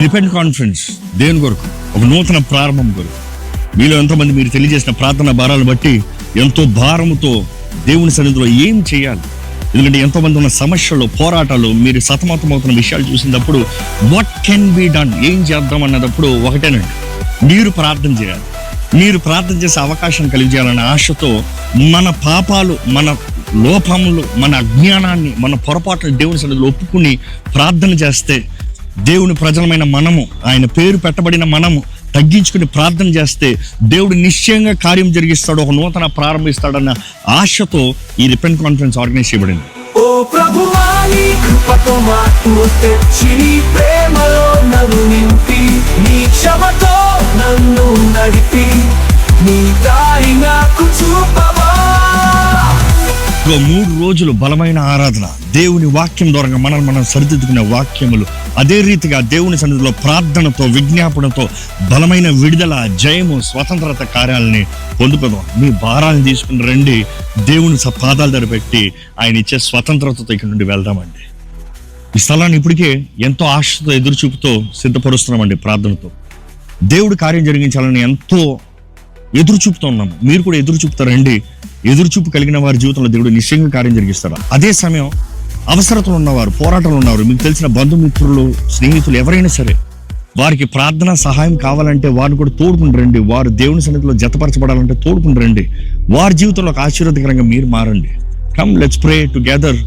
Repent conference దేవుని కొరకు, ఒక నూతన ప్రారంభం కొరకు. మీలో ఎంతోమంది మీరు తెలియజేసిన ప్రార్థన భారాలు బట్టి ఎంతో భారముతో దేవుని సన్నిధిలో ఏం చేయాలి, ఎందుకంటే ఎంతోమంది ఉన్న సమస్యలు, పోరాటాలు, మీరు సతమతమవుతున్న విషయాలు చూసినప్పుడు వాట్ కెన్ బి డన్, ఏం చేద్దాం అన్నదప్పుడు ఒకటేనండి, మీరు ప్రార్థన చేయాలి. మీరు ప్రార్థన చేసే అవకాశం కలిగజేయాలనే ఆశతో మన పాపాలు, మన లోపములు, మన అజ్ఞానాన్ని, మన పొరపాట్లను దేవుని సన్నిధిలో ఒప్పుకుని ప్రార్థన చేస్తే, దేవుని ప్రజలమైన మనము, ఆయన పేరు పెట్టబడిన మనము తగ్గించుకుని ప్రార్థన చేస్తే దేవుడు నిశ్చయంగా కార్యం జరిగిస్తాడు, ఒక నూతన ప్రారంభిస్తాడన్న ఆశతో ఈ రిపెంట్ కాన్ఫరెన్స్ ఆర్గనైజ్ చేయబడింది. ఓ ప్రభువా, నీ కృపతో మాకు తెచ్చి, నీ ప్రేమలో నన్ను నింపి, నీ క్షమతో నన్ను నడిపి, నీ దారి నాకు చూపవా. 3 రోజులు బలమైన ఆరాధన, దేవుని వాక్యం ద్వారా మనం సరిదిద్దుకునే వాక్యములు, అదే రీతిగా దేవుని సన్నిధిలో ప్రార్థనతో, విజ్ఞాపనతో బలమైన విడుదల, జయము, స్వతంత్రత కార్యాలని పొందుకుందాం. మీ భారాన్ని తీసుకుని రండి, దేవుని పాదాల దగ్గర పెట్టి ఆయన ఇచ్చే స్వతంత్రతతో ఇక్కడ నుండి వెళ్దామండి. ఈ స్థలాన్ని ఇప్పటికే ఎంతో ఆశతో, ఎదురుచూపుతో సిద్ధపరుస్తున్నామండి. ప్రార్థనతో దేవుడు కార్యం జరిగించాలని ఎంతో ఎదురుచూపుతూ ఉన్నాము. మీరు కూడా ఎదురుచూపుతారండి. ఎదురుచూపు కలిగిన వారి జీవితంలో దేవుడు నిశ్చయంగా కార్యం జరిగిస్తాడు. అదే సమయం అవసరతలు ఉన్నవారు, పోరాటాలు ఉన్నవారు, మీకు తెలిసిన బంధుమిత్రులు, స్నేహితులు ఎవరైనా సరే, వారికి ప్రార్థన సహాయం కావాలంటే వారిని కూడా తోడుకుని రండి. వారు దేవుని సన్నిధిలో జతపరచబడాలంటే తోడుకుని రండి. వారి జీవితంలో ఒక ఆశీర్వాదకరంగా మీరు మారండి. Come, let's pray together